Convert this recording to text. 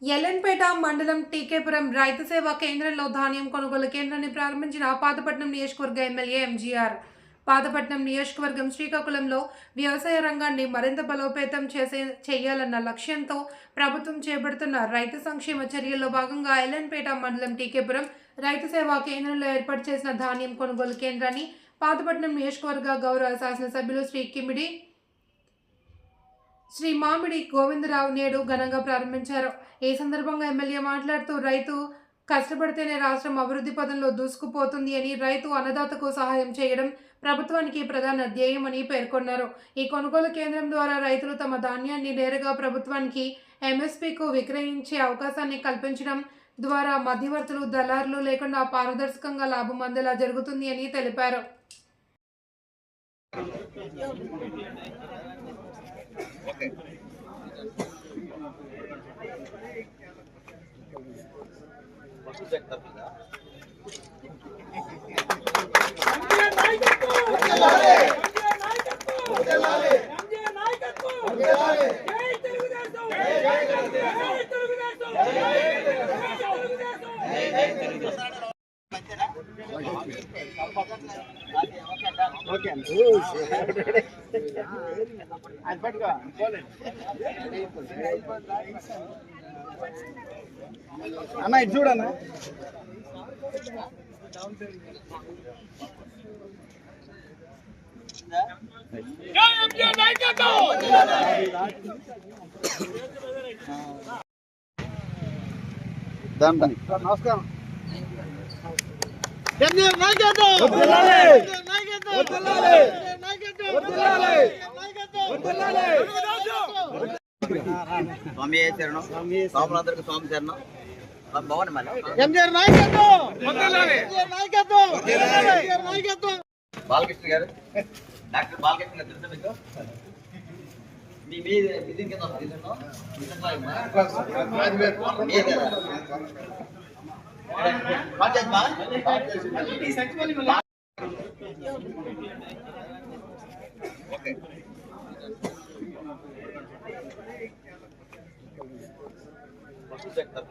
ఎల్లన్పేట మండలం టీకేపురం రైతు సేవా కేంద్రంలో ధాన్యం కొనుగోలు కేంద్రాన్ని ప్రారంభించిన పాతపట్నం నియోజకవర్గ ఎమ్మెల్యే ఎంజీఆర్. పాతపట్నం నియోజకవర్గం శ్రీకాకుళంలో వ్యవసాయ రంగాన్ని మరింత బలోపేతం చేయాలన్న లక్ష్యంతో ప్రభుత్వం చేపడుతున్న రైతు సంక్షేమ చర్యల్లో భాగంగా ఎల్లన్పేట మండలం టీకేపురం రైతు సేవా కేంద్రంలో ఏర్పాటు చేసిన ధాన్యం కొనుగోలు కేంద్రాన్ని పాతపట్నం నియోజకవర్గ గౌరవ శాసనసభ్యులు శ్రీ మామిడి గోవిందరావు నేడు ఘనంగా ప్రారంభించారు. ఈ సందర్భంగా ఎమ్మెల్యే మాట్లాడుతూ రైతు కష్టపడితేనే రాష్ట్రం అభివృద్ధి పదంలో దూసుకుపోతుంది అని, రైతు అన్నదాతకు సహాయం చేయడం ప్రభుత్వానికి ప్రధాన ధ్యేయమని పేర్కొన్నారు. ఈ కొనుగోలు కేంద్రం ద్వారా రైతులు తమ ధాన్యాన్ని నేరుగా ప్రభుత్వానికి ఎంఎస్పీకు విక్రయించే అవకాశాన్ని కల్పించడం ద్వారా మధ్యవర్తులు, దళారులు లేకుండా పారదర్శకంగా లాభం అందేలా జరుగుతుంది అని తెలిపారు. అన్న ఇది చూడన్నా నమస్కారం. స్వామి శరణం, స్వాములందరికీ స్వామి శరణం. బాగుంది మళ్ళీ బాలకృష్ణ గారు, డాక్టర్ బాలకృష్ణ గారు తెలుసా మీకు? మీ దీని కింద ఓకే. First sector